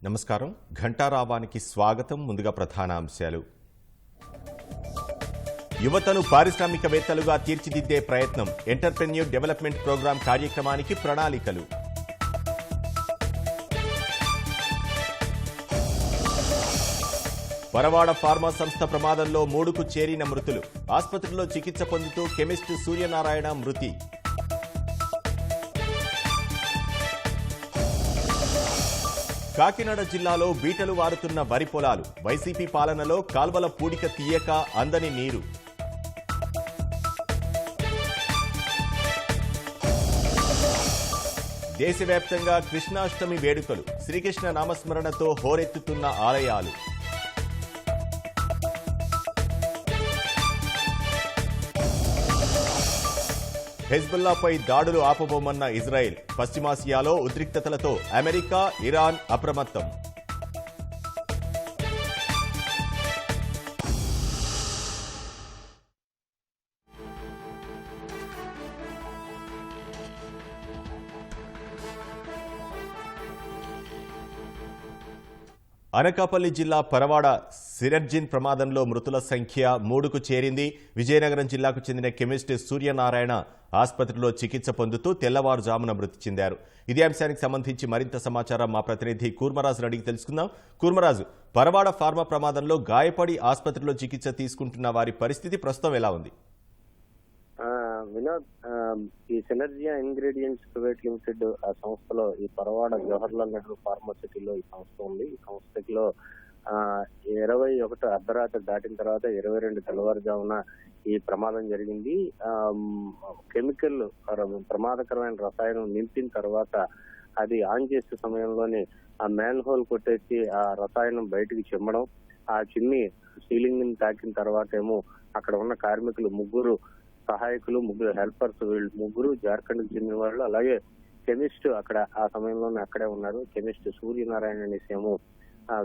నమస్కారం. ఘంటారావానికి స్వాగతం. ముందుగా ప్రధాన అంశాలు. యువతను పారిశ్రామికవేత్తలుగా తీర్చిదిద్దే ప్రయత్నం. ఎంటర్‌ప్రెన్యూర్ డెవలప్మెంట్ ప్రోగ్రాం కార్యక్రమానికి ప్రణాళికలు. పరవాడ ఫార్మా సంస్థ ప్రమాదంలో 3కు చేరిన మృతులు. ఆసుపత్రిలో చికిత్స పొందుతూ కెమిస్ట్ సూర్యనారాయణ మృతి. కాకినాడ జిల్లాలో బీటలు వారుతున్న వరి పొలాలు. వైసీపీ పాలనలో కాల్వల పూడిక తీయక అందని నీరు. దేశవ్యాప్తంగా కృష్ణాష్టమి వేడుకలు. శ్రీకృష్ణ నామస్మరణతో హోరెత్తుతున్న ఆలయాలు. హెజ్బుల్లాపై దాడులు ఆపబోమన్న ఇజ్రాయెల్. పశ్చిమాసియాలో ఉద్రిక్తతలతో అమెరికా, ఇరాన్ అప్రమత్తం. అనకాపల్లి జిల్లా పరవాడ సిరర్జిన్ ప్రమాదంలో మృతుల సంఖ్య 3కు చేరింది. విజయనగరం జిల్లాకు చెందిన కెమిస్ట్ సూర్యనారాయణ ఆసుపత్రిలో చికిత్స పొందుతూ తెల్లవారుజామున మృతి చెందారు. ఇదే అంశానికి సంబంధించి మరింత సమాచారం మా ప్రతినిధి కూర్మరాజు అడిగి తెలుసుకుందాం. కూర్మరాజు, పరవాడ ఫార్మా ప్రమాదంలో గాయపడి ఆసుపత్రిలో చికిత్స తీసుకుంటున్న వారి పరిస్థితి ప్రస్తుతం ఎలా ఉంది? వినోద్, ఈ సినర్జియా ఇంగ్రీడియంట్స్ ప్రైవేట్ లిమిటెడ్ ఆ సంస్థలో ఈ పరవాడ జవహర్లాల్ నెహ్రూ ఫార్మసిటీలో ఈ సంస్థ ఉంది. ఈ సంస్థలో 21 అర్ధరాత్రి దాటిన తర్వాత 22 తెల్లవారుజామున ఈ ప్రమాదం జరిగింది. కెమికల్ ప్రమాదకరమైన రసాయనం నింపిన తర్వాత అది ఆన్ చేసే సమయంలోనే ఆ మ్యాన్ హోల్ కొట్టేసి ఆ రసాయనం బయటికి చిమ్మడం, ఆ చిమ్మి సీలింగ్ ని తాకిన తర్వాత ఏమో అక్కడ ఉన్న కార్మికులు 3 సహాయకులు, 3 హెల్పర్స్, వీళ్ళు 3 జార్ఖండ్కి చెందిన వాళ్ళు. అలాగే కెమిస్ట్ అక్కడ ఆ సమయంలోనే అక్కడే ఉన్నారు. కెమిస్ట్ సూర్యనారాయణ అనేసి ఏమో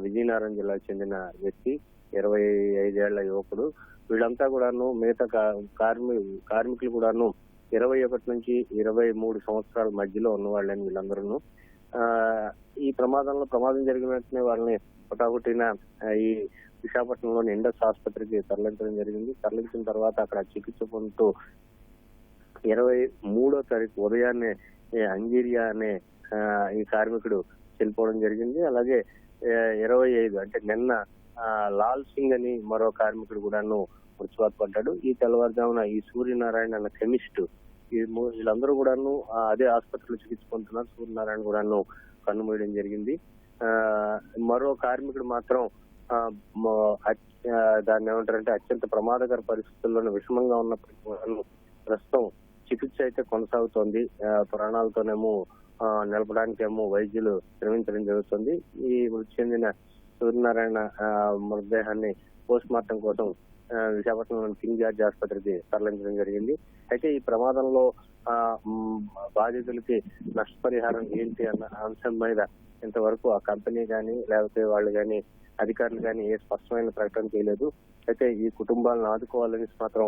విజయనగరం జిల్లాకు చెందిన వ్యక్తి, 25 ఏళ్ల యువకుడు. వీళ్ళంతా కూడాను మిగతా కార్మికులు కూడాను 21 నుంచి 23 సంవత్సరాల మధ్యలో ఉన్నవాళ్ళని వీళ్ళందరూ. ఈ ప్రమాదం జరిగిన వెంటనే వాళ్ళని ఒకటిన ఈ విశాఖపట్నంలోని ఇండస్ ఆసుపత్రికి తరలించడం జరిగింది. తరలించిన తర్వాత అక్కడ చికిత్స పొందుతూ 23వ తారీఖు ఉదయాన్నే అంజీరియా అనే ఈ కార్మికుడు చనిపోవడం జరిగింది. అలాగే 25 అంటే నిన్న లాల్ సింగ్ అని మరో కార్మికుడు కూడాను మృత్యువాత పడ్డాడు. ఈ తెల్లవారుజామున ఈ సూర్యనారాయణ అన్న కెమిస్ట్ వీళ్ళందరూ కూడాను అదే ఆసుపత్రిలో చికిత్స పొందుతున్నారు. సూర్యనారాయణ కూడాను కన్నుమూయడం జరిగింది. మరో కార్మికుడు మాత్రం దాన్ని ఏమంటారంటే అత్యంత ప్రమాదకర పరిస్థితుల్లోనే విషమంగా ఉన్నప్పటికీ ప్రస్తుతం చికిత్స అయితే కొనసాగుతోంది. ప్రాణాలతోనేమో నిలపడానికేమో వైద్యులు శ్రమించడం జరుగుతుంది. ఈ మృతి చెందిన సూర్యనారాయణ మృతదేహాన్ని పోస్ట్ మార్టం కోసం విశాఖపట్నంలోని కింగ్ జార్జ్ ఆసుపత్రికి తరలించడం జరిగింది. అయితే ఈ ప్రమాదంలో బాధితులకి నష్టపరిహారం ఏంటి అన్న అంశం మీద ఇంతవరకు ఆ కంపెనీ కానీ లేకపోతే వాళ్ళు కానీ అధికారులు కానీ ఏ స్పష్టమైన ప్రకటన చేయలేదు. అయితే ఈ కుటుంబాలను ఆదుకోవాలని మాత్రం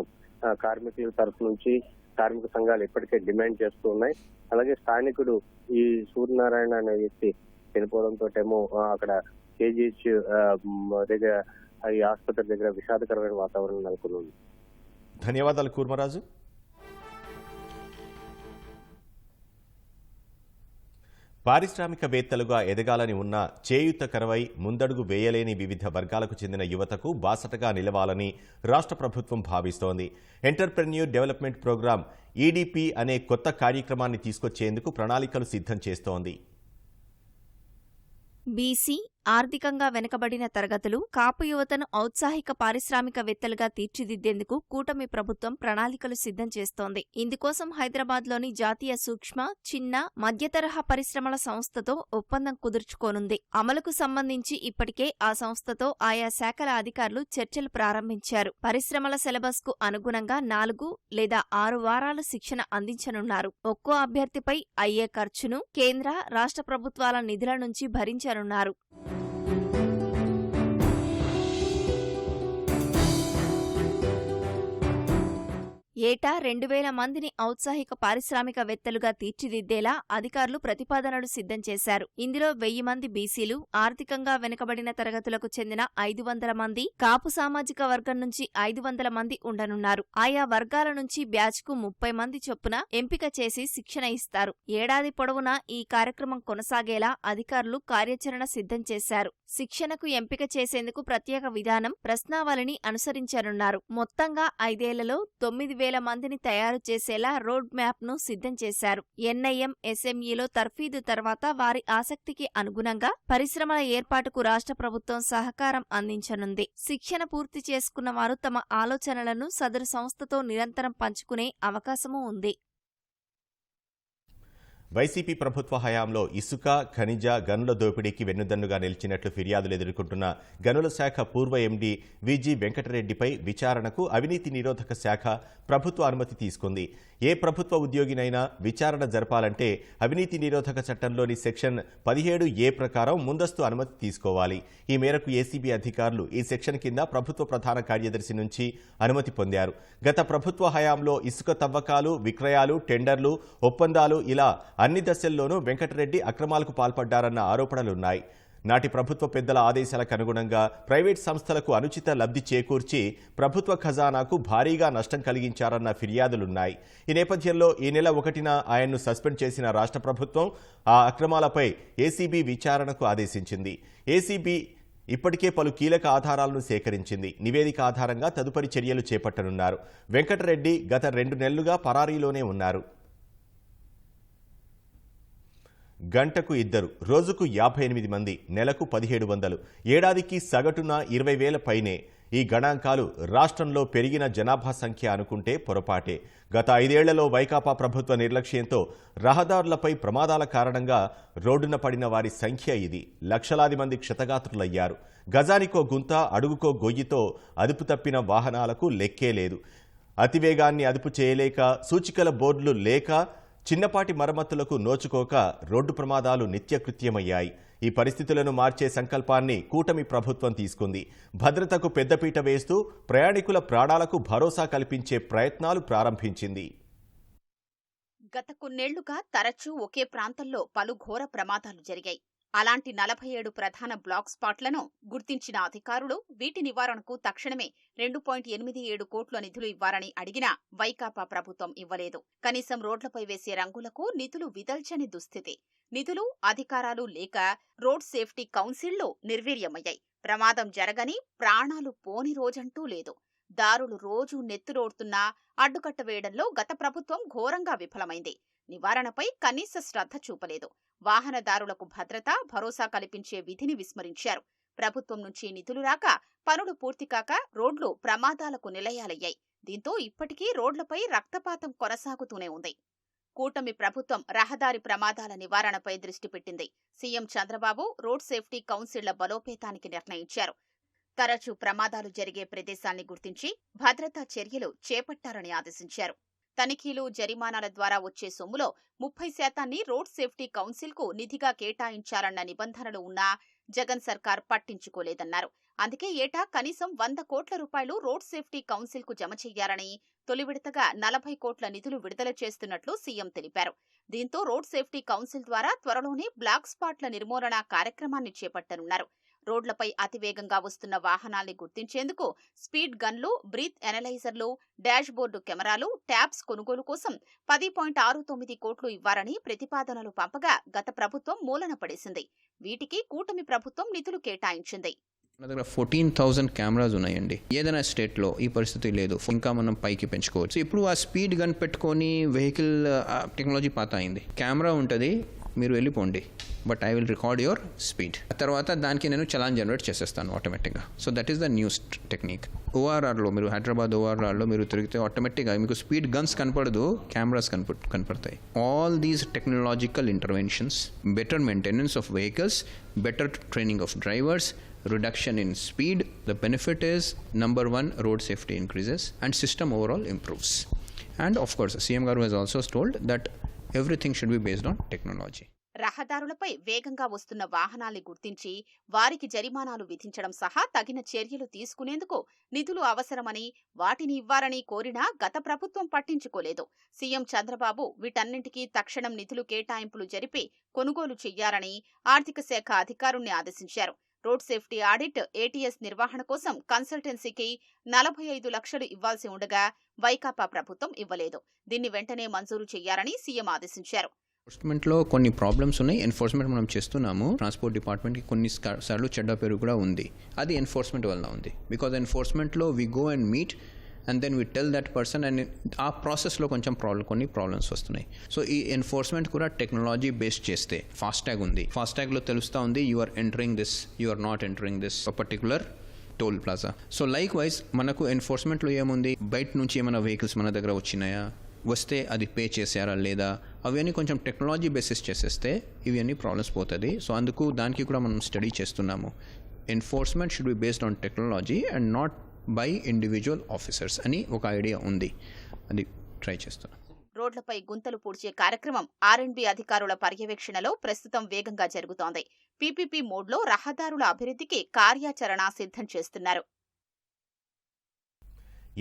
కార్మికుల తరఫు నుంచి కార్మిక సంఘాలు ఇప్పటికే డిమాండ్ చేస్తూ ఉన్నాయి. అలాగే స్థానికుడు ఈ సూర్యనారాయణ అనే వ్యక్తి చనిపోవడంతో ఏమో అక్కడ కేజీహెచ్ దగ్గర ఈ ఆసుపత్రి దగ్గర విషాదకరమైన వాతావరణం నెలకొంది. ధన్యవాదాలు కూర్మరాజు. పారిశ్రామికవేత్తలుగా ఎదగాలని ఉన్న చేయూత కరవై ముందడుగు వేయలేని వివిధ వర్గాలకు చెందిన యువతకు బాసటగా నిలవాలని రాష్ట్ర ప్రభుత్వం భావిస్తోంది. ఎంటర్‌ప్రెన్యూర్ డెవలప్మెంట్ ప్రోగ్రాం ఈడీపీ అనే కొత్త కార్యక్రమాన్ని తీసుకొచ్చేందుకు ప్రణాళికలు సిద్ధం చేస్తోంది. బీసీ, ఆర్థికంగా వెనుకబడిన తరగతులు, కాపు యువతను ఔత్సాహిక పారిశ్రామికవేత్తలుగా తీర్చిదిద్దేందుకు కూటమి ప్రభుత్వం ప్రణాళికలు సిద్ధం చేస్తోంది. ఇందుకోసం హైదరాబాద్లోని జాతీయ సూక్ష్మ, చిన్న, మధ్యతరహా పరిశ్రమల సంస్థతో ఒప్పందం కుదుర్చుకోనుంది. అమలుకు సంబంధించి ఇప్పటికే ఆ సంస్థతో ఆయా శాఖల అధికారులు చర్చలు ప్రారంభించారు. పరిశ్రమల సిలబస్ కు అనుగుణంగా 4 లేదా 6 వారాలు శిక్షణ అందించనున్నారు. ఒక్కో అభ్యర్థిపై అయ్యే ఖర్చును కేంద్ర, రాష్ట్ర ప్రభుత్వాల నిధుల నుంచి భరించనున్నారు. ఏటా 2,000 మందిని ఔత్సాహిక పారిశ్రామికవేత్తలుగా తీర్చిదిద్దేలా అధికారులు ప్రతిపాదనలు సిద్ధం చేశారు. ఇందులో 1000 మంది బీసీలు, ఆర్థికంగా వెనుకబడిన తరగతులకు చెందిన 500 మంది, కాపు సామాజిక వర్గం నుంచి 500 మంది ఉండనున్నారు. ఆయా వర్గాల నుంచి బ్యాచ్కు 30 మంది చొప్పున ఎంపిక చేసి శిక్షణ ఇస్తారు. ఏడాది పొడవునా ఈ కార్యక్రమం కొనసాగేలా అధికారులు కార్యాచరణ సిద్ధం చేశారు. శిక్షణకు ఎంపిక చేసేందుకు ప్రత్యేక విధానం, ప్రశ్నావళిని అనుసరించనున్నారు. మొత్తంగా 5 ఏళ్లలో 9,000 మందిని తయారు చేసేలా రోడ్ మ్యాప్ ను సిద్ధం చేశారు. ఎన్ఐఎం, ఎస్ఎంఈలో తర్ఫీదు తర్వాత వారి ఆసక్తికి అనుగుణంగా పరిశ్రమల ఏర్పాటుకు రాష్ట్ర ప్రభుత్వం సహకారం అందించనుంది. శిక్షణ పూర్తి చేసుకున్న వారు తమ ఆలోచనలను సదరు సంస్థతో నిరంతరం పంచుకునే అవకాశమూ ఉంది. వైసీపీ ప్రభుత్వ హయాంలో ఇసుక, ఖనిజ, గనుల దోపిడీకి వెన్నుదన్నుగా నిలిచినట్లు ఫిర్యాదులు ఎదుర్కొంటున్న గనుల శాఖ పూర్వ ఎండీ విజి వెంకటరెడ్డిపై విచారణకు అవినీతి నిరోధక శాఖ ప్రభుత్వ అనుమతి తీసుకుంది. ఏ ప్రభుత్వ ఉద్యోగినైనా విచారణ జరపాలంటే అవినీతి నిరోధక చట్టంలోని సెక్షన్ 17A ప్రకారం ముందస్తు అనుమతి తీసుకోవాలి. ఈ మేరకు ఏసీబీ అధికారులు ఈ సెక్షన్ కింద ప్రభుత్వ ప్రధాన కార్యదర్శి నుంచి అనుమతి పొందారు. గత ప్రభుత్వ హయాంలో ఇసుక తవ్వకాలు, విక్రయాలు, టెండర్లు, ఒప్పందాలు ఇలా అన్ని దశల్లోనూ వెంకటరెడ్డి అక్రమాలకు పాల్పడ్డారన్న ఆరోపణలున్నాయి. నాటి ప్రభుత్వ పెద్దల ఆదేశాలకు అనుగుణంగా ప్రైవేట్ సంస్థలకు అనుచిత లబ్ధి చేకూర్చి ప్రభుత్వ ఖజానాకు భారీగా నష్టం కలిగించారన్న ఫిర్యాదులున్నాయి. ఈ నేపథ్యంలో ఈ నెల 1న ఆయన్ను సస్పెండ్ చేసిన రాష్ట్ర ప్రభుత్వం ఆ అక్రమాలపై ఏసీబీ విచారణకు ఆదేశించింది. ఏసీబీ ఇప్పటికే పలు కీలక ఆధారాలను సేకరించింది. నివేదిక ఆధారంగా తదుపరి చర్యలు చేపట్టనున్నారు. వెంకటరెడ్డి గత 2 నెలలుగా పరారీలోనే ఉన్నారు. గంటకు 2, రోజుకు 58 మంది, నెలకు 1700, ఏడాదికి సగటున 20,000 పైనే. ఈ గణాంకాలు రాష్ట్రంలో పెరిగిన జనాభా సంఖ్య అనుకుంటే పొరపాటే. గత 5 ఏళ్లలో వైకాపా ప్రభుత్వ నిర్లక్ష్యంతో రహదారులపై ప్రమాదాల కారణంగా రోడ్డున పడిన వారి సంఖ్య ఇది. లక్షలాది మంది క్షతగాత్రులయ్యారు. గజానికో గుంత, అడుగుకో గొయ్యితో అదుపు తప్పిన వాహనాలకు లెక్కే లేదు. అతివేగాన్ని అదుపు చేయలేక, సూచికల బోర్డులు లేక, చిన్నపాటి మరమ్మతులకు నోచుకోక రోడ్డు ప్రమాదాలు నిత్యకృత్యమయ్యాయి. ఈ పరిస్థితులను మార్చే సంకల్పాన్ని కూటమి ప్రభుత్వం తీసుకుంది. భద్రతకు పెద్దపీట వేస్తూ ప్రయాణికుల ప్రాణాలకు భరోసా కల్పించే ప్రయత్నాలు ప్రారంభించింది. గత కొన్నేళ్లుగా తరచూ ఒకే ప్రాంతంలో పలు ఘోర ప్రమాదాలు జరిగాయి. అలాంటి 47 ప్రధాన బ్లాక్ స్పాట్లను గుర్తించిన అధికారులు వీటి నివారణకు తక్షణమే 2.87 కోట్ల నిధులు ఇవ్వాలని అడిగినా వైకాపా ప్రభుత్వం ఇవ్వలేదు. కనీసం రోడ్లపై వేసే రంగులకు నిధులు విదల్చని దుస్థితి. నిధులు, అధికారాలు లేక రోడ్ సేఫ్టీ కౌన్సిళ్లు నిర్వీర్యమయ్యాయి. ప్రమాదం జరగని, ప్రాణాలు పోని రోజంటూ లేదు. దారులు రోజూ నెత్తురోడుతున్నా అడ్డుకట్ట వేయడంలో గత ప్రభుత్వం ఘోరంగా విఫలమైంది. నివారణపై కనీస శ్రద్ధ చూపలేదు. వాహనదారులకు భద్రత, భరోసా కల్పించే విధిని విస్మరించారు. ప్రభుత్వం నుంచి నిధులు రాక, పనులు పూర్తి కాక రోడ్లు ప్రమాదాలకు నిలయాలయ్యాయి. దీంతో ఇప్పటికీ రోడ్లపై రక్తపాతం కొనసాగుతూనే ఉంది. కూటమి ప్రభుత్వం రహదారి ప్రమాదాల నివారణపై దృష్టి పెట్టింది. సీఎం చంద్రబాబు రోడ్ సేఫ్టీ కౌన్సిళ్ల బలోపేతానికి నిర్ణయించారు. తరచూ ప్రమాదాలు జరిగే ప్రదేశాల్ని గుర్తించి భద్రతా చర్యలు చేపట్టారని ఆదేశించారు. తనిఖీలు, జరిమానాల ద్వారా వచ్చే సొమ్ములో 30% రోడ్ సేఫ్టీ కౌన్సిల్కు నిధిగా కేటాయించాలన్న నిబంధనలు ఉన్నా జగన్ సర్కార్ పట్టించుకోలేదన్నారు. అందుకే ఏటా కనీసం 100 కోట్ల రూపాయలు రోడ్ సేఫ్టీ కౌన్సిల్కు జమ చెయ్యాలని తొలి విడతగా 40 కోట్ల నిధులు విడుదల చేస్తున్నట్లు సీఎం తెలిపారు. దీంతో రోడ్ సేఫ్టీ కౌన్సిల్ ద్వారా త్వరలోనే బ్లాక్ స్పాట్ల నిర్మూలన కార్యక్రమాన్ని చేపట్టనున్నారు. రోడ్లపై అతివేగంగా వస్తున్న వాహనాల్ని గుర్తించేందుకు స్పీడ్ గన్లు, బ్రీత్ ఎనలైజర్లు, డాష్ బోర్డు కెమెరాలు, ట్యాబ్స్ కొనుగోలు కోసం 10.69 కోట్లు ఇవ్వాలని ప్రతిపాదనలు పంపగా గత ప్రభుత్వం మూలన పడేసింది. వీటికి కూటమి ప్రభుత్వం నిధులు కేటాయించింది. మన దగ్గర 14,000 కెమెరాస్ ఉన్నాయండి. ఏదైనా స్టేట్లో ఈ పరిస్థితి లేదు, ఇంకా మనం పైకి పెంచుకోవచ్చు. ఇప్పుడు ఆ స్పీడ్ గన్ పెట్టుకొని వెహికల్ టెక్నాలజీ పాత అయింది. కెమెరా ఉంటుంది, మీరు వెళ్ళిపోండి, but I will record your speed. తర్వాత దానికి నేను చలాన్ జనరేట్ చేసేస్తాను ఆటోమేటిక్గా. So that is the new technique. ఓఆర్ఆర్లో మీరు హైదరాబాద్ ఓఆర్ఆర్లో మీరు తిరిగితే ఆటోమేటిక్గా మీకు స్పీడ్ గన్స్ కనపడదు, కెమెరాస్ కనపడతాయి. All these technological interventions, better maintenance of vehicles, better training of drivers, reduction in speed, the benefit is number 1, road safety increases and system overall improves. And of course CM Garu has also told that everything should be based on technology. రహదారులపై వేగంగా వస్తున్న వాహనాల్ని గుర్తించి వారికి జరిమానాలు విధించడం సహా తగిన చర్యలు తీసుకునేందుకు నిధులు అవసరమని, వాటిని ఇవ్వాలని కోరినా గత ప్రభుత్వం పట్టించుకోలేదు. సీఎం చంద్రబాబు వీటన్నింటికీ తక్షణం నిధులు కేటాయింపులు జరిపి కొనుగోలు చెయ్యాలని ఆర్థిక శాఖ అధికారుల్ని ఆదేశించారు. రోడ్ సేఫ్టీ ఆడిట్, ఏటీఎస్ నిర్వహణ కోసం కన్సల్టెన్సీకి 45 లక్షలు ఇవ్వాల్సి ఉండగా వైకాపా ప్రభుత్వం ఇవ్వలేదు. దీన్ని వెంటనే మంజూరు చెయ్యాలని సీఎం ఆదేశించారు. ఎన్ఫోర్స్మెంట్లో కొన్ని ప్రాబ్లమ్స్ ఉన్నాయి. ఎన్ఫోర్స్మెంట్ మనం చేస్తున్నాము. ట్రాన్స్పోర్ట్ డిపార్ట్మెంట్కి కొన్ని సార్లు చెడ్డ పేరు కూడా ఉంది. అది ఎన్ఫోర్స్మెంట్ వల్ల ఉంది. బికాజ్ ఎన్ఫోర్స్మెంట్లో we go and meet and then we tell that person and ఆ ప్రాసెస్లో కొంచెం కొన్ని ప్రాబ్లమ్స్ వస్తున్నాయి. సో ఈ ఎన్ఫోర్స్మెంట్ కూడా టెక్నాలజీ బేస్డ్ చేస్తే ఫాస్టాగ్ ఉంది. ఫాస్టాగ్లో తెలుస్తూ ఉంది you are entering this, you are not entering this particular toll plaza. So likewise మనకు ఎన్ఫోర్స్మెంట్లో ఏముంది, బయట నుంచి ఏమైనా వెహికల్స్ మన దగ్గర వచ్చినాయా, వస్తే అది పే చేశారా లేదా, అవన్నీ కొంచెం టెక్నాలజీ బేసిస్ చేసేస్తే ఇవన్నీ ప్రాబ్లమ్స్ పోతుంది. సో అందుకు దానికి కూడా మనం స్టడీ చేస్తున్నాము. Enforcement should be based on technology and not by individual officers అని ఒక ఐడియా ఉంది. అది ట్రై చేస్తున్నాం. రోడ్లపై గుంతలు పూడ్చే కార్యక్రమం ఆర్ఎండ్బి అధికారుల పర్యవేక్షణలో ప్రస్తుతం వేగంగా జరుగుతోంది. పీపీపీ మోడ్లో రహదారుల అభివృద్ధికి కార్యాచరణ సిద్ధం చేస్తున్నారు.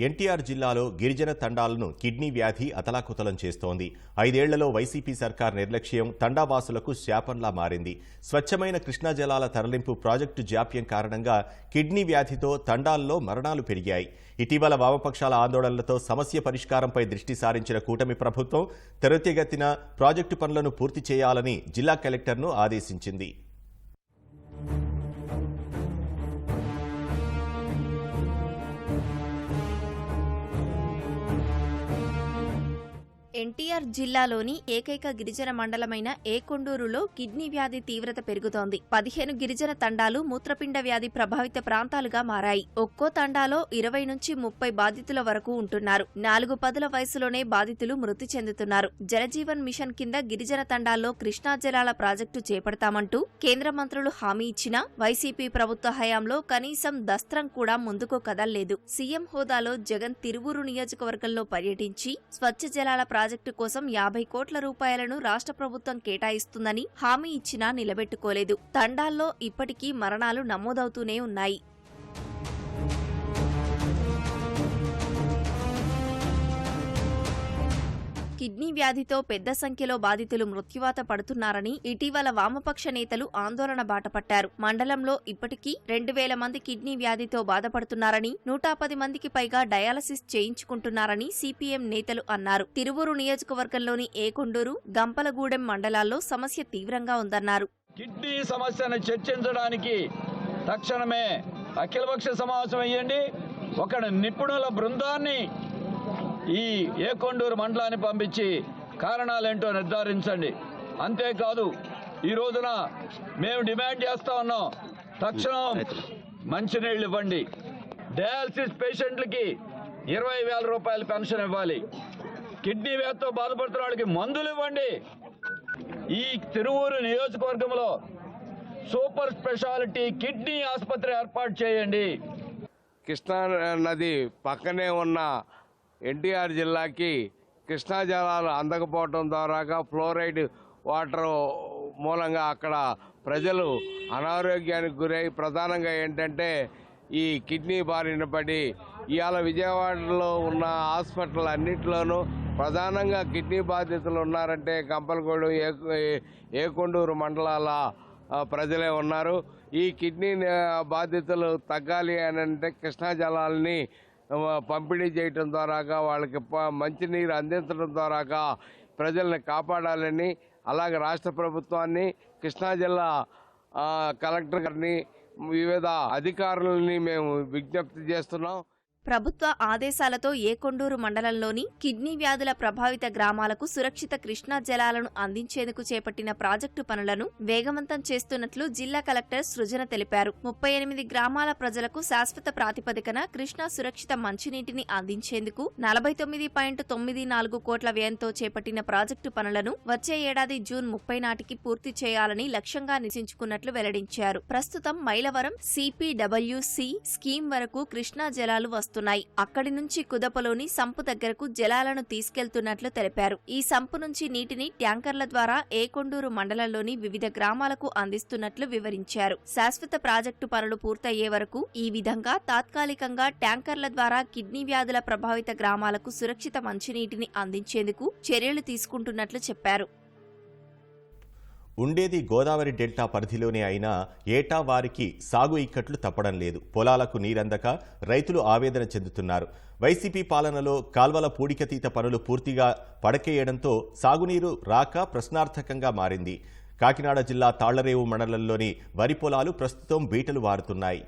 ఎన్టీఆర్ జిల్లాలో గిరిజన తండాలను కిడ్నీ వ్యాధి అతలాకుతలం చేస్తోంది. 5 ఏళ్లలో వైసీపీ సర్కార్ నిర్లక్ష్యం తండావాసులకు శాపంలా మారింది. స్వచ్ఛమైన కృష్ణా జలాల తరలింపు ప్రాజెక్టు జాప్యం కారణంగా కిడ్నీ వ్యాధితో తండాల్లో మరణాలు పెరిగాయి. ఇటీవల వామపక్షాల ఆందోళనలతో సమస్య పరిష్కారంపై దృష్టి సారించిన కూటమి ప్రభుత్వం త్వరితగతిన ప్రాజెక్టు పనులను పూర్తి చేయాలని జిల్లా కలెక్టర్ను ఆదేశించింది. ఎన్టీఆర్ జిల్లాలోని ఏకైక గిరిజన మండలమైన ఏకొండూరులో కిడ్నీ వ్యాధి తీవ్రత పెరుగుతోంది. 15 గిరిజన తండాలు మూత్రపిండ వ్యాధి ప్రభావిత ప్రాంతాలుగా మారాయి. ఒక్కో తండాలో 20 నుంచి 30 బాధితుల వరకు ఉంటున్నారు. 4 పదుల వయసులోనే బాధితులు మృతి చెందుతున్నారు. జలజీవన్ మిషన్ కింద గిరిజన తండాల్లో కృష్ణా జలాల ప్రాజెక్టు చేపడతామంటూ కేంద్ర మంత్రులు హామీ ఇచ్చినా వైసీపీ ప్రభుత్వ హయాంలో కనీసం దస్త్రం కూడా ముందుకు కదల్లేదు. సీఎం హోదాలో జగన్ తిరువూరు నియోజకవర్గంలో పర్యటించి స్వచ్ఛ జలాల ప్రాజెక్టు కోసం 50 కోట్ల రూపాయలను రాష్ట్ర ప్రభుత్వం కేటాయిస్తుందని హామీ ఇచ్చినా నిలబెట్టుకోలేదు. తండాల్లో ఇప్పటికీ మరణాలు నమోదవుతూనే ఉన్నాయి. కిడ్నీ వ్యాధితో పెద్ద సంఖ్యలో బాధితులు మృత్యువాత పడుతున్నారని ఇటీవల వామపక్ష నేతలు ఆందోళన బాటపట్టారు. మండలంలో ఇప్పటికీ 2000 మంది కిడ్నీ వ్యాధితో బాధపడుతున్నారని, 110 మందికి పైగా డయాలసిస్ చేయించుకుంటున్నారని సిపిఎం నేతలు అన్నారు. తిరువూరు నియోజకవర్గంలోని ఏకొండూరు, గంపలగూడెం మండలాల్లో సమస్య తీవ్రంగా ఉందన్నారు. కిడ్నీ సమస్యను చర్చించడానికి తక్షణమే అఖిలపక్ష సమావేశం అయ్యండి. ఒక నిపుణుల బృందాన్ని ఈ ఏకొండూరు మండలాన్ని పంపించి కారణాలేంటో నిర్ధారించండి. అంతేకాదు ఈ రోజున మేము డిమాండ్ చేస్తా ఉన్నాం, తక్షణం మంచినీళ్ళు ఇవ్వండి. డయాలసిస్ పేషెంట్లకి 20,000 రూపాయల పెన్షన్ ఇవ్వాలి. కిడ్నీ వ్యాధితో బాధపడుతున్న వాళ్ళకి మందులు ఇవ్వండి. ఈ తిరువూరు నియోజకవర్గంలో సూపర్ స్పెషాలిటీ కిడ్నీ ఆసుపత్రి ఏర్పాటు చేయండి. కృష్ణా నది పక్కనే ఉన్న ఎన్టీఆర్ జిల్లాకి కృష్ణా జలాలు అందకపోవటం ద్వారా ఫ్లోరైడ్ వాటర్ మూలంగా అక్కడ ప్రజలు అనారోగ్యానికి గురై ప్రధానంగా ఏంటంటే ఈ కిడ్నీ బారిన పడి ఇవాళ విజయవాడలో ఉన్న హాస్పిటల్ అన్నింటిలోనూ ప్రధానంగా కిడ్నీ బాధితులు ఉన్నారంటే గంపలగూడెం, ఏకొండూరు మండలాల ప్రజలే ఉన్నారు. ఈ కిడ్నీ బాధితులు తగ్గాలి అని అంటే కృష్ణా జలాలని పంపిణీ చేయటం ద్వారా వాళ్ళకి మంచినీరు అందించడం ద్వారా ప్రజల్ని కాపాడాలని, అలాగే రాష్ట్ర ప్రభుత్వాన్ని, కృష్ణా జిల్లా కలెక్టర్ గారిని, వివిధ అధికారులని మేము విజ్ఞప్తి చేస్తున్నాం. ప్రభుత్వ ఆదేశాలతో ఏకొండూరు మండలంలోని కిడ్నీ వ్యాధుల ప్రభావిత గ్రామాలకు సురక్షిత కృష్ణా జలాలను అందించేందుకు చేపట్టిన ప్రాజెక్టు పనులను వేగవంతం చేస్తున్నట్లు జిల్లా కలెక్టర్ సృజన తెలిపారు. 38 గ్రామాల ప్రజలకు శాశ్వత ప్రాతిపదికన కృష్ణా సురక్షిత మంచినీటిని అందించేందుకు 49.94 కోట్ల వ్యయంతో చేపట్టిన ప్రాజెక్టు పనులను వచ్చే ఏడాది జూన్ 30 నాటికి పూర్తి చేయాలని లక్ష్యంగా నిశ్చయించుకున్నట్లు వెల్లడించారు. ప్రస్తుతం మైలవరం CPWC స్కీమ్ వరకు కృష్ణా జలాలు వస్తున్నాయి. వస్తున్నాయి. అక్కడి నుంచి కుదపలోని సంపు దగ్గరకు జలాలను తీసుకెళ్తున్నట్లు తెలిపారు. ఈ సంపు నుంచి నీటిని ట్యాంకర్ల ద్వారా ఏకొండూరు మండలంలోని వివిధ గ్రామాలకు అందిస్తున్నట్లు వివరించారు. శాశ్వత ప్రాజెక్టు పనులు పూర్తయ్యే వరకు ఈ విధంగా తాత్కాలికంగా ట్యాంకర్ల ద్వారా కిడ్నీ వ్యాధుల ప్రభావిత గ్రామాలకు సురక్షిత మంచినీటిని అందించేందుకు చర్యలు తీసుకుంటున్నట్లు చెప్పారు. ఉండేది గోదావరి డెల్టా పరిధిలోనే అయినా ఏటా వారికి సాగు ఇక్కట్లు తప్పడం లేదు. పొలాలకు నీరందక రైతులు ఆవేదన చెందుతున్నారు. వైసీపీ పాలనలో కాల్వల పూడికతీత పనులు పూర్తిగా పడకేయడంతో సాగునీరు రాక ప్రశ్నార్థకంగా మారింది. కాకినాడ జిల్లా తాళ్లరేవు మండలంలోని వరి పొలాలు ప్రస్తుతం బీటలు వారుతున్నాయి.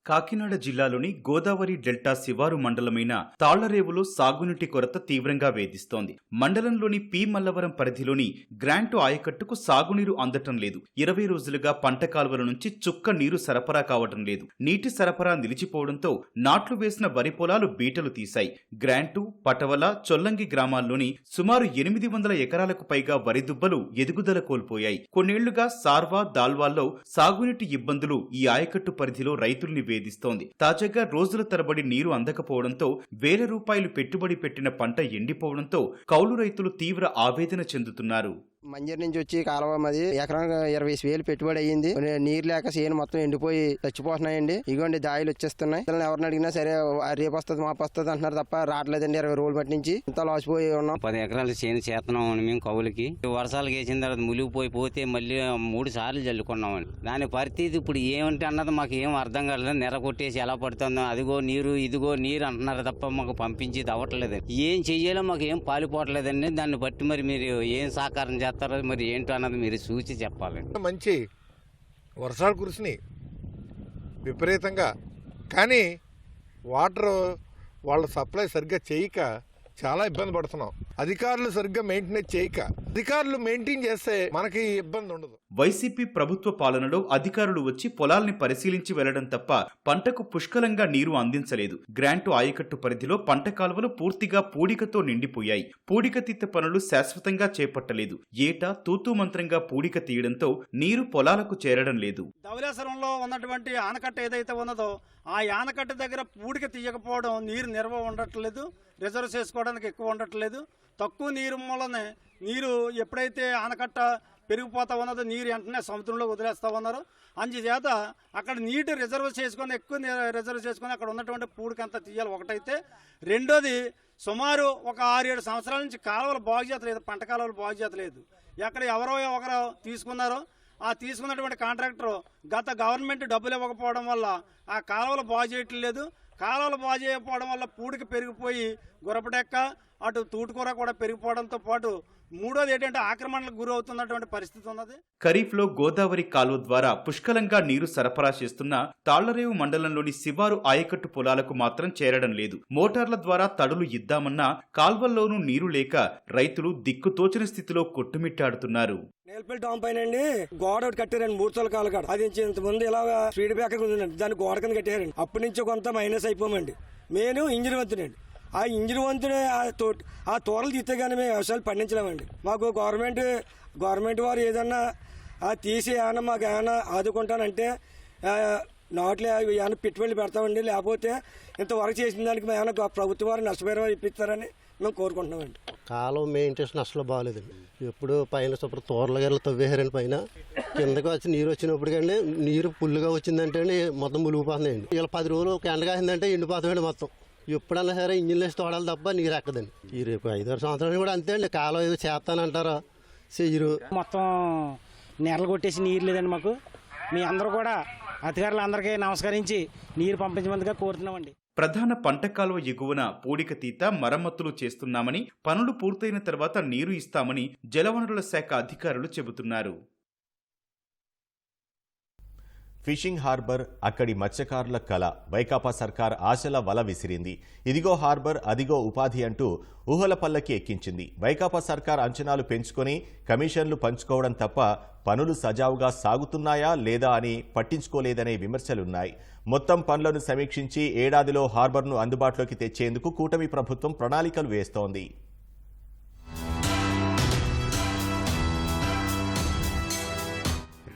కాకినాడ జిల్లాలోని గోదావరి డెల్టా శివారు మండలమైన తాళ్లరేవులో సాగునీటి కొరత తీవ్రంగా వేధిస్తోంది. మండలంలోని పి మల్లవరం పరిధిలోని గ్రాంటు ఆయకట్టుకు సాగునీరు అందటం లేదు. 20 రోజులుగా పంట కాలువల నుంచి చుక్క నీరు సరఫరా కావటం లేదు. నీటి సరఫరా నిలిచిపోవడంతో నాట్లు వేసిన వరి పొలాలు బీటలు తీశాయి. గ్రాంటు, పటవల, చొల్లంగి గ్రామాల్లోని సుమారు 800 ఎకరాలకు పైగా వరి దుబ్బలు ఎదుగుదల కోల్పోయాయి. కొన్నేళ్లుగా సార్వా, దాల్వాల్లో సాగునీటి ఇబ్బందులు ఈ ఆయకట్టు పరిధిలో రైతుల్ని వేధిస్తోంది. తాజాగా రోజుల తరబడి నీరు అందకపోవడంతో వేల రూపాయలు పెట్టుబడి పెట్టిన పంట ఎండిపోవడంతో కౌలు రైతులు తీవ్ర ఆవేదన చెందుతున్నారు. మంజర్ నుంచి వచ్చి కాలువ మాది ఎకరానికి 20,000 పెట్టుబడి అయ్యింది. నీరు లేక చేను మొత్తం ఎండిపోయి చచ్చిపోతున్నాయండి. ఇగోండి దాయిలు వచ్చేస్తున్నాయి. ఎవరిని అడిగినా సరే రేపు వస్తుంది మాపు వస్తుంది అంటున్నారు తప్ప రావట్లేదండి. 20 రోజుల బట్టి నుంచి ఇంత లాసిపోయి ఉన్నాం. 10 ఎకరాలు చేను చేస్తున్నాం మేము కౌలుకి. వర్షాలు వేసిన తర్వాత ములిగిపోతే మళ్ళీ 3 సార్లు జల్లుకున్నామని. దాని పరిస్థితి ఇప్పుడు ఏమంటే అన్నది మాకు ఏం అర్థం కాలేదు. నెర కొట్టేసి ఎలా పడుతుందో అదిగో నీరు ఇదిగో నీరు అంటున్నారు తప్ప మాకు పంపించి అవ్వట్లేదు. ఏం చెయ్యాలో మాకు ఏం పాలిపోవట్లేదండి. దాన్ని బట్టి మరి మీరు ఏం సహకారం చేస్తారు మరి ఏంటో అన్నది మీరు చూసి చెప్పాలండి. మంచి వర్షాలు కురిసినాయి విపరీతంగా, కానీ వాటర్ వాళ్ళ సప్లై సరిగ్గా చేయక చాలా ఇబ్బంది పడుతున్నాం. అధికారులు సరిగ్గా మెయింటెనెన్స్ చేయక, అధికారులు మెయింటైన్ చేస్తే మనకి ఇబ్బంది ఉండదు. వైసీపీ ప్రభుత్వ పాలనలో అధికారులు వచ్చి పొలాల్ని పరిశీలించి వెళ్లడం తప్ప పంటకు పుష్కలంగా నీరు అందించలేదు. గ్రాంటు ఆయకట్టు పరిధిలో పంట కాలువలు పూర్తిగా పూడికతో నిండిపోయాయి. పూడికతీత పనులు శాశ్వతంగా చేపట్టలేదు. ఏటా తూతూ మంత్రంగా పూడిక తీయడంతో నీరు పొలాలకు చేరడం లేదు. ధవళేశ్వరంలో ఉన్నటువంటి ఆనకట్ట ఏదైతే ఉన్నదో ఆ ఆనకట్ట దగ్గర పూడిక తీయకపోవడం, నీరు నిల్వ ఉండట్లేదు, రిజర్వ్ చేసుకోవడానికి ఎక్కువ ఉండట్లేదు. తక్కువ నీరు మూలనే నీరు ఎప్పుడైతే ఆనకట్ట పెరిగిపోతా ఉన్నదో నీరు వెంటనే సముద్రంలో వదిలేస్తూ ఉన్నారు. అందుచేత అక్కడ నీటి రిజర్వ్ చేసుకొని ఎక్కువ రిజర్వ్ చేసుకొని అక్కడ ఉన్నటువంటి పూడికంతా తీయాలి ఒకటైతే. రెండోది సుమారు ఒక 6-7 సంవత్సరాల నుంచి కాలువలు బాగు చేయట్లేదు, పంట కాలువలు బాగు చేయట్లేదు. ఎక్కడ ఎవరో ఒకరు తీసుకున్నారో ఆ తీసుకున్నటువంటి కాంట్రాక్టర్ గత గవర్నమెంట్ డబ్బులు ఇవ్వకపోవడం వల్ల ఆ కాలువలు బాగు చేయట్లేదు. కాలువలు బాగు చేయకపోవడం వల్ల పూడికి పెరిగిపోయి గురపడెక్క అటు తూటుకూర కూడా పెరిగిపోవడంతో పాటు మూడోది ఏంటంటే ఆక్రమణలకు గురి అవుతున్నటువంటి పరిస్థితి ఉన్నది. ఖరీఫ్ లో గోదావరి కాలువ ద్వారా పుష్కలంగా నీరు సరఫరా చేస్తున్న తాళ్లరేవు మండలంలోని శివారు ఆయకట్టు పొలాలకు మాత్రం చేరడం లేదు. మోటార్ల ద్వారా తడులు ఇద్దామన్నా కాల్వల్లోనూ నీరు లేక రైతులు దిక్కుతోచని స్థితిలో కొట్టుమిట్టాడుతున్నారు. నేల్పల్లి డామ్ పైన గోడ ఒకటి కట్టారండి, 3 తొల కాలు కాడ. అది ఇంతకుముందు ఇలా స్పీడ్ బ్రేకర్ ఉందండి, దాన్ని గోడ కింద కట్టారండి. అప్పటి నుంచి కొంత మైనస్ అయిపోమండి. నేను ఇంజిన్ వంతునండి. ఆ ఇంజిన్ వంతునే ఆ తోరలు తీస్తే కానీ మేము వ్యవసాయాలు పండించలేమండి. మాకు గవర్నమెంట్ వారు ఏదన్నా తీసి ఏమన్నా మాకు ఏమైనా ఆదుకుంటానంటే నాట్లు ఏమైనా పెట్టుబడులు పెడతామండి. లేకపోతే ఇంతవరకు చేసిన దానికి మేము ఏమైనా ప్రభుత్వం వారు నష్టపరిహారం ఇప్పిస్తారని మేము కోరుకుంటున్నామండి. కాలం మెయింటెనెన్స్ అసలు బాగాలేదండి. ఎప్పుడు పైన శుభ్ర తోరల గేళ్ళు తవ్వేశారండి. పైన కిందకి వచ్చి నీరు వచ్చినప్పుడు కండి నీరు ఫుల్గా వచ్చిందంటే మొత్తం ములిగిపోతున్నాయండి. ఇలా 10 రోజులు ఒక ఎండ కాసిందంటే ఎండిపోతామండి మొత్తం. ఎప్పుడన్నా సరే ఇంజిన్ వేసి తోడాలి తప్ప నీరు ఎక్కదండి. ఈ రేపు 5-6 సంవత్సరాలు కూడా అంతే అండి. కాలం ఏదో చేస్తానంటారా చెయ్యరు. మొత్తం నెరలు కొట్టేసి నీరు లేదండి మాకు. మీ అందరూ కూడా అధికారులందరికీ నమస్కరించి నీరు పంపించమందిగా కోరుతున్నామండి. ప్రధాన పంట కాలువ ఎగువన పూడికతీత మరమ్మతులు చేస్తున్నామని, పనులు పూర్తయిన తర్వాత నీరు ఇస్తామని జలవనరుల శాఖ అధికారులు చెబుతున్నారు. ఫిషింగ్ హార్బర్ అక్కడి మత్స్యకారుల కళ. వైకాపా సర్కార్ ఆశల వల విసిరింది. ఇదిగో హార్బర్, అదిగో ఉపాధి అంటూ ఊహల పల్లకి ఎక్కించింది. వైకాపా సర్కార్ అంచనాలు పెంచుకొని కమిషన్లు పంచుకోవడం తప్ప పనులు సజావుగా సాగుతున్నాయా లేదా అని పట్టించుకోలేదనే విమర్శలున్నాయి. మొత్తం పనులను సమీక్షించి ఏడాదిలో హార్బర్ను అందుబాటులోకి తెచ్చేందుకు కూటమి ప్రభుత్వం ప్రణాళికలు వేస్తోంది.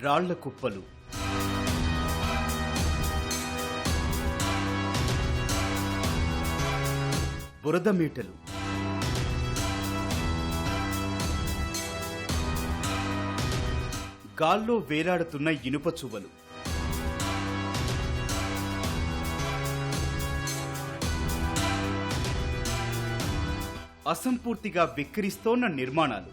రాళ్ల కుప్పలు, బురద మీటలు. గాల్లో వేలాడుతున్న ఇనుప చువ్వలు. అసంపూర్తిగా వెక్కిరిస్తోన్న నిర్మాణాలు.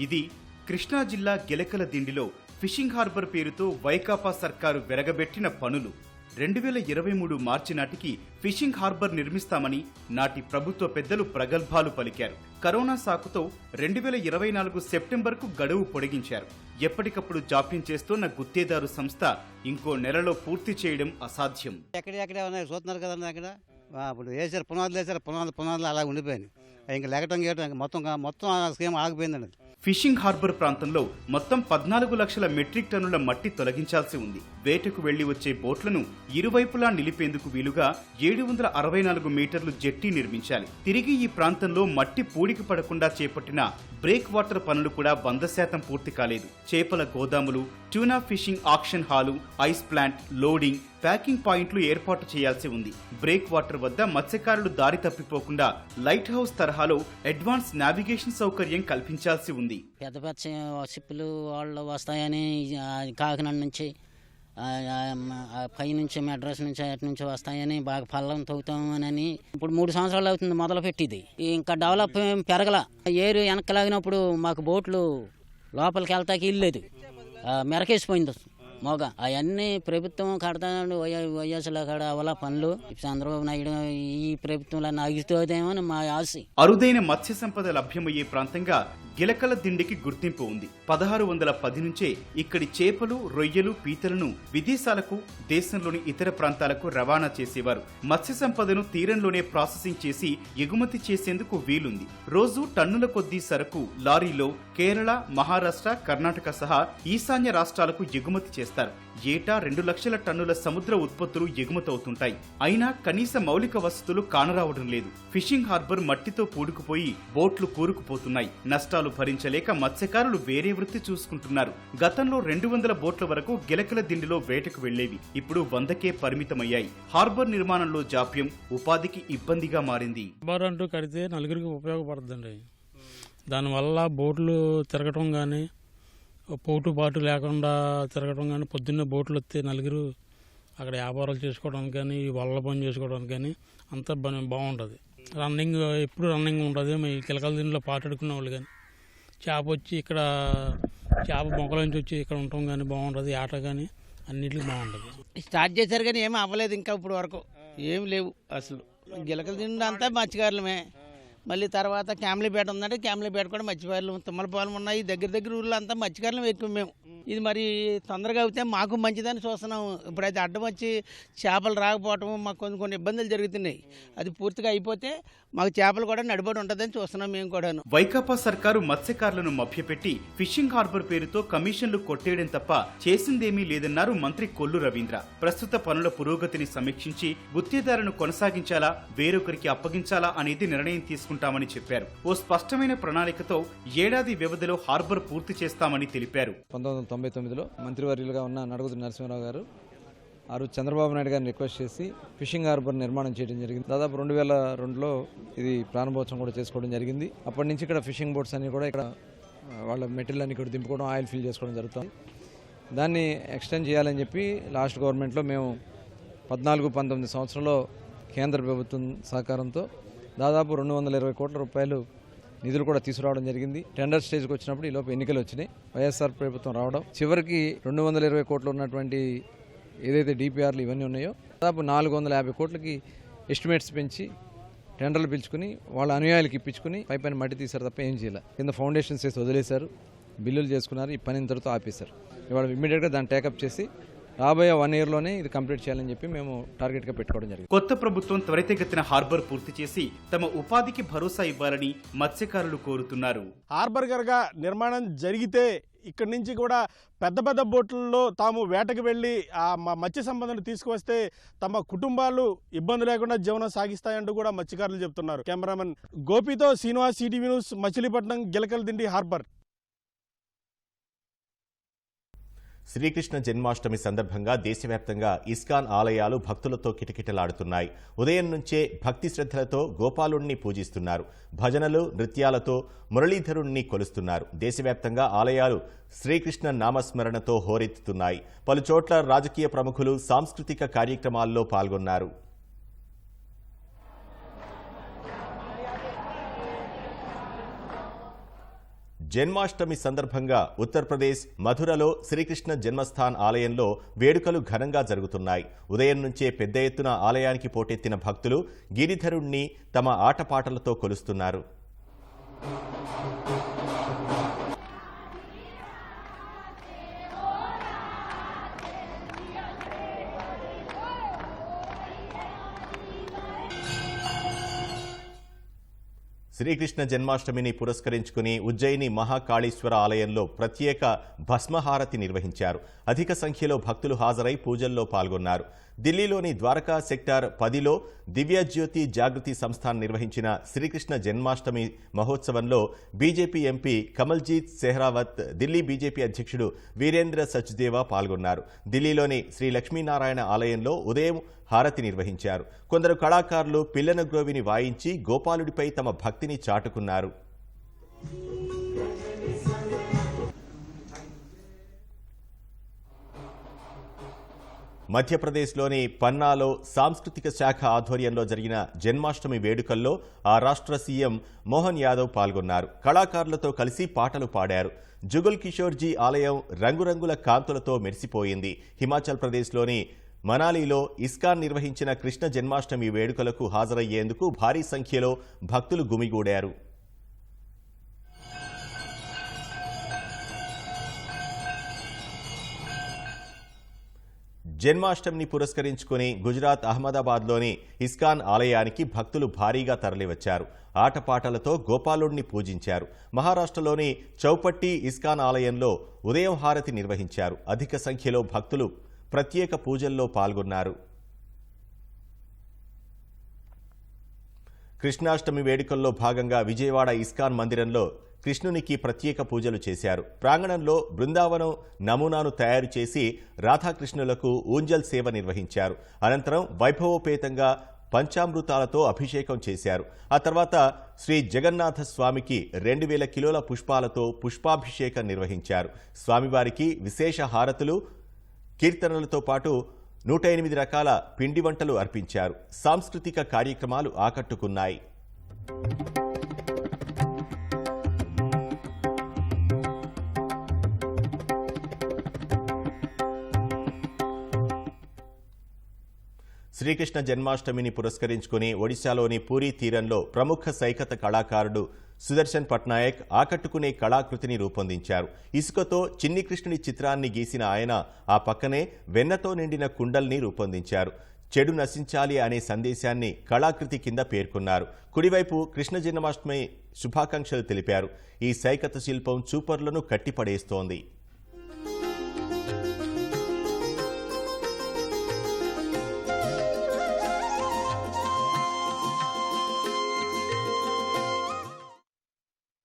ఇది కృష్ణా జిల్లా గిలకల దిండిలో ఫిషింగ్ హార్బర్ పేరుతో వైకాపా సర్కారు వెరగబెట్టిన పనులు. 2023 మార్చి నాటికి ఫిషింగ్ హార్బర్ నిర్మిస్తామని నాటి ప్రభుత్వ పెద్దలు ప్రగల్భాలు పలికారు. కరోనా సాకుతో 2024 సెప్టెంబర్కు గడువు పొడిగించారు. ఎప్పటికప్పుడు జాప్యం చేస్తున్న గుత్తేదారు సంస్థ ఇంకో నెలలో పూర్తి చేయడం అసాధ్యం. ఎక్కడెక్కడే ఉన్నాయి చూస్తున్నారు కదండి. అక్కడ ఇప్పుడు వేసారు, పునాదులు వేసారు, పునాదులు అలా ఉండిపోయాయి. ఇంకా లెగటం గేయటం మొత్తం స్కీమ్ ఆగిపోయిందండి. ఫిషింగ్ హార్బర్ ప్రాంతంలో మొత్తం 14 లక్షల మెట్రిక్ టన్నుల మట్టి తొలగించాల్సి ఉంది. వేటకు వెళ్లి వచ్చే బోట్లను ఇరువైపులా నిలిపేందుకు వీలుగా 764 మీటర్లు జెట్టి నిర్మించాలి. తిరిగి ఈ ప్రాంతంలో మట్టి పూడికి పడకుండా చేపట్టిన బ్రేక్ వాటర్ పనులు కూడా 100% పూర్తి కాలేదు. చేపల గోదాములు, tuna fishing auction hall, ice plant, loading, packing పాయింట్లు ఏర్పాటు చేయాల్సి ఉంది. బ్రేక్ వాటర్ వద్ద మత్స్యకారులు దారి తప్పిపోకుండా లైట్ హౌస్ తరహాలో అడ్వాన్స్ నావిగేషన్ సౌకర్యం కల్పించాల్సి ఉంది. పెద్ద పెద్ద షిప్పులు వాళ్ళు వస్తాయని కాకినాడ నుంచి పైనుంచి మెడ్రాస్ నుంచి అటు నుంచి వస్తాయని బాగా పల్లం తవ్వుతామని ఇప్పుడు 3 సంవత్సరాలు అవుతుంది మొదలు పెట్టింది. ఇంకా డెవలప్ పెరగల. ఏరు వెనక్కి లాగినప్పుడు మాకు బోట్లు లోపలికి వెళ్తాకి ఇల్లేదు, మెరకేసిపోయింది మోగ. అవన్నీ ప్రభుత్వం కడతాడు. వైఎస్ఆర్ కాడ అవలా పనులు చంద్రబాబు నాయుడు ఈ ప్రభుత్వంలో నాగిస్తోదేమో అని మా ఆశ. అరుదైన మత్స్య సంపద లభ్యమయ్యే ప్రాంతంగా గిలకల దిండికి గుర్తింపు ఉంది. 1610 నుంచే ఇక్కడి చేపలు, రొయ్యలు, పీతలను విదేశాలకు, దేశంలోని ఇతర ప్రాంతాలకు రవాణా చేసేవారు. మత్స్య సంపదను తీరంలోనే ప్రాసెసింగ్ చేసి ఎగుమతి చేసేందుకు వీలుంది. రోజు టన్నుల కొద్దీ సరుకు లారీలో కేరళ, మహారాష్ట్ర, కర్ణాటక సహా ఈశాన్య రాష్ట్రాలకు ఎగుమతి చేస్తారు. ఏటా 2 లక్షల టన్నుల సముద్ర ఉత్పత్తులు ఎగుమతవుతుంటాయి. అయినా కనీస మౌలిక వసతులు కానరావడం లేదు. ఫిషింగ్ హార్బర్ మట్టితో పూడుకుపోయి బోట్లు కూరుకుపోతున్నాయి. నష్టాలు భరించలేక మత్స్యకారులు వేరే వృత్తి చూసుకుంటున్నారు. గతంలో 200 బోట్ల వరకు గిలకల దిండిలో వేటకు వెళ్లేవి. ఇప్పుడు 100కే పరిమితమయ్యాయి. హార్బర్ నిర్మాణంలో జాప్యం ఉపాధికి ఇబ్బందిగా మారింది. హార్బర్ అంటూ కడితే నలుగురికి ఉపయోగపడుతుందండి. దానివల్ల బోట్లు తిరగటం కానీ, పోటుబాటు లేకుండా తిరగడం కానీ, పొద్దున్నే బోట్లు వస్తే నలుగురు అక్కడ వ్యాపారాలు చేసుకోవడానికి కానీ, వల్ల పని చేసుకోవడానికి కానీ అంతా బాగుంటుంది. రన్నింగ్ ఎప్పుడు రన్నింగ్ ఉంటుంది. మీ కిలకల దీనిలో పాటాడుకునే వాళ్ళు కానీ, చేప వచ్చి ఇక్కడ చేప మొక్కల నుంచి వచ్చి ఇక్కడ ఉండటం కానీ బాగుంటుంది. ఆట కానీ అన్నిటికీ బాగుంటుంది. స్టార్ట్ చేశారు కానీ ఏమీ అవ్వలేదు. ఇంకా ఇప్పుడు వరకు ఏం లేవు అసలు. గిలకల దిండి అంతా మత్స్యకారులమే. మళ్ళీ తర్వాత క్యామ్లీపేట ఉందంటే క్యామ్లీపేట కూడా మత్స్యకారులు, తుమ్మలపాలెం ఉన్నాయి. దగ్గర ఊళ్ళో అంతా మత్స్యకారులు ఎక్కువ మేము. ఇది మరి తొందరగా అవుతే మాకు మంచిదని చూస్తున్నాము. ఇప్పుడైతే అడ్డం వచ్చి చేపలు రాకపోవటం మాకు కొన్ని ఇబ్బందులు జరుగుతున్నాయి. అది పూర్తిగా అయిపోతే మాకు చేపలు కూడా నడిబడి ఉంటుందని చూస్తున్నాం మేము కూడాను. వైకాపా సర్కారు మత్స్యకారులను మభ్యపెట్టి ఫిషింగ్ హార్బర్ పేరుతో కమిషన్లు కొట్టేయడం తప్ప చేసిందేమీ లేదన్నారు మంత్రి కొల్లు రవీంద్ర. ప్రస్తుత పనుల పురోగతిని సమీక్షించి గుత్తేదారును కొనసాగించాలా, వేరొకరికి అప్పగించాలా అనేది నిర్ణయం తీసుకుంటామని చెప్పారు. ఓ స్పష్టమైన ప్రణాళికతో ఏడాది వ్యవధిలో హార్బర్ పూర్తి చేస్తామని తెలిపారు. 1999లో మంత్రివర్యులుగా ఉన్న నడుగుతు నరసింహారావు గారు ఆ రోజు చంద్రబాబు నాయుడు గారిని రిక్వెస్ట్ చేసి ఫిషింగ్ హార్బర్ నిర్మాణం చేయడం జరిగింది. దాదాపు 2002లో ఇది ప్రారంభోత్సవం కూడా చేసుకోవడం జరిగింది. అప్పటి నుంచి ఇక్కడ ఫిషింగ్ బోట్స్ అన్ని కూడా ఇక్కడ వాళ్ళ మెటీరియల్ అన్ని ఇక్కడ దింపుకోవడం, ఆయిల్ ఫిల్ చేసుకోవడం జరుగుతుంది. దాన్ని ఎక్స్టెండ్ చేయాలని చెప్పి లాస్ట్ గవర్నమెంట్లో మేము 14-19 సంవత్సరంలో కేంద్ర ప్రభుత్వం సహకారంతో దాదాపు 220 కోట్ల రూపాయలు నిధులు కూడా తీసుకురావడం జరిగింది. టెండర్ స్టేజ్కి వచ్చినప్పుడు ఈలోపు ఎన్నికలు వచ్చినాయి. వైఎస్ఆర్ ప్రభుత్వం రావడం, చివరికి 220 కోట్లు ఉన్నటువంటి ఏదైతే డిపిఆర్లు ఇవన్నీ ఉన్నాయో దాదాపు 450 కోట్లకి ఎస్టిమేట్స్ పెంచి టెండర్లు పిలుచుకుని వాళ్ళ అనుయాయులకు ఇప్పించుకుని పైపైన మట్టి తీశారు తప్ప ఏం చేయాలి. కింద ఫౌండేషన్స్ వేసి వదిలేశారు, బిల్లులు చేసుకున్నారు. ఈ పని ఇంతటితో ఆపేశారు. ఇవాళ ఇమ్మీడియట్గా దాన్ని టేకప్ చేసి రాబోయే 1 ఇయర్లోనే ఇది కంప్లీట్ చేయాలని చెప్పి మేము టార్గెట్గా పెట్టుకోవడం జరిగింది. కొత్త ప్రభుత్వం త్వరితగతిన హార్బర్ పూర్తి చేసి తమ ఉపాధికి భరోసా ఇవ్వాలని మత్స్యకారులు కోరుతున్నారు. హార్బర్ కనుక నిర్మాణం జరిగితే ఇక్కడి నుంచి కూడా పెద్ద బోట్లలో తాము వేటకు వెళ్ళి ఆ మత్స్య సంపదను తీసుకువస్తే తమ కుటుంబాలు ఇబ్బంది లేకుండా జీవనం సాగిస్తాయంటూ కూడా మత్స్యకారులు చెప్తున్నారు. కెమెరామెన్ గోపితో Srinivas, CTV news, Machilipatnam, Gilakaladindi harbour. Srikrishna Janmashtami సందర్భంగా దేశవ్యాప్తంగా ఇస్కాన్ ఆలయాలు భక్తులతో కిటకిటలాడుతున్నాయి. ఉదయం నుంచే భక్తి శ్రద్ధలతో గోపాలుణ్ణి పూజిస్తున్నారు. భజనలు, నృత్యాలతో మురళీధరుణ్ణి కొలుస్తున్నారు. దేశవ్యాప్తంగా ఆలయాలు శ్రీకృష్ణ నామస్మరణతో హోరెత్తుతున్నాయి. పలుచోట్ల రాజకీయ ప్రముఖులు సాంస్కృతిక కార్యక్రమాల్లో పాల్గొన్నారు. జన్మాష్టమి సందర్భంగా ఉత్తరప్రదేశ్ మథురలో శ్రీకృష్ణ జన్మస్థాన్ ఆలయంలో వేడుకలు ఘనంగా జరుగుతున్నాయి. ఉదయం నుంచే పెద్ద ఎత్తున ఆలయానికి పోటెత్తిన భక్తులు గిరిధరుణ్ణి తమ ఆటపాటలతో కొలుస్తున్నారు. శ్రీకృష్ణ జన్మాష్టమిని పురస్కరించుకుని ఉజ్జయిని మహాకాళేశ్వర ఆలయంలో ప్రత్యేక భస్మహారతి నిర్వహించారు. అధిక సంఖ్యలో భక్తులు హాజరై పూజల్లో పాల్గొన్నారు. ఢిల్లీలోని ద్వారకా సెక్టార్ 10లో దివ్యజ్యోతి జాగృతి సంస్థాన్ నిర్వహించిన శ్రీకృష్ణ జన్మాష్టమి మహోత్సవంలో BJP MP Kamaljeet Sehrawat, Delhi BJP అధ్యక్షుడు వీరేంద్ర సచ్దేవా పాల్గొన్నారు. ఢిల్లీలోని శ్రీ లక్ష్మీనారాయణ ఆలయంలో ఉదయం హారతి నిర్వహించారు. కొందరు కళాకారులు పిల్లన గ్రోవిని వాయించి గోపాలుడిపై తమ భక్తిని చాటుకున్నారు. మధ్యప్రదేశ్లోని పన్నాలో సాంస్కృతిక శాఖ ఆధ్వర్యంలో జరిగిన జన్మాష్టమి వేడుకల్లో ఆ రాష్ట్ర సీఎం మోహన్ యాదవ్ పాల్గొన్నారు. కళాకారులతో కలిసి పాటలు పాడారు. జుగల్ కిషోర్జీ ఆలయం రంగురంగుల కాంతులతో మెరిసిపోయింది. హిమాచల్ ప్రదేశ్లోని మనాలిలో ఇస్కాన్ నిర్వహించిన కృష్ణ జన్మాష్టమి వేడుకలకు హాజరయ్యేందుకు భారీ సంఖ్యలో భక్తులు గుమిగూడారు. జన్మాష్టమిని పురస్కరించుకుని గుజరాత్ అహ్మదాబాద్లోని ఇస్కాన్ ఆలయానికి భక్తులు భారీగా తరలివచ్చారు. ఆటపాటలతో గోపాలుడిని పూజించారు. మహారాష్ట్రలోని చౌపట్టి ఇస్కాన్ ఆలయంలో ఉదయం హారతి నిర్వహించారు. అధిక సంఖ్యలో భక్తులు ప్రత్యేక పూజల్లో పాల్గొన్నారు. కృష్ణాష్టమి వేడుకల్లో భాగంగా విజయవాడ ఇస్కాన్ మందిరంలో కృష్ణునికి ప్రత్యేక పూజలు చేశారు. ప్రాంగణంలో బృందావనం నమూనాను తయారు చేసి రాధాకృష్ణులకు ఊంజల్ సేవ నిర్వహించారు. అనంతరం వైభవోపేతంగా పంచామృతాలతో అభిషేకం చేశారు. ఆ తర్వాత శ్రీ జగన్నాథ స్వామికి 2000 కిలోల పుష్పాలతో పుష్పాభిషేకం నిర్వహించారు. స్వామివారికి విశేష హారతులు, కీర్తనలతో పాటు 108 రకాల పిండి వంటలు అర్పించారు. సాంస్కృతిక కార్యక్రమాలు ఆకట్టుకున్నాయి. శ్రీకృష్ణ జన్మాష్టమిని పురస్కరించుకుని ఒడిశాలోని పూరీ తీరంలో ప్రముఖ సైకత కళాకారుడు సుదర్శన్ పట్నాయక్ ఆకట్టుకునే కళాకృతిని రూపొందించారు. ఇసుకతో చిన్ని కృష్ణుని చిత్రాన్ని గీసిన ఆయన ఆ పక్కనే వెన్నతో నిండిన కుండల్ని రూపొందించారు. చెడు నశించాలి అనే సందేశాన్ని కళాకృతి కింద పేర్కొన్నారు. కుడివైపు కృష్ణ జన్మాష్టమి శుభాకాంక్షలు తెలిపారు. ఈ సైకత శిల్పం చూపర్లను కట్టిపడేస్తోంది.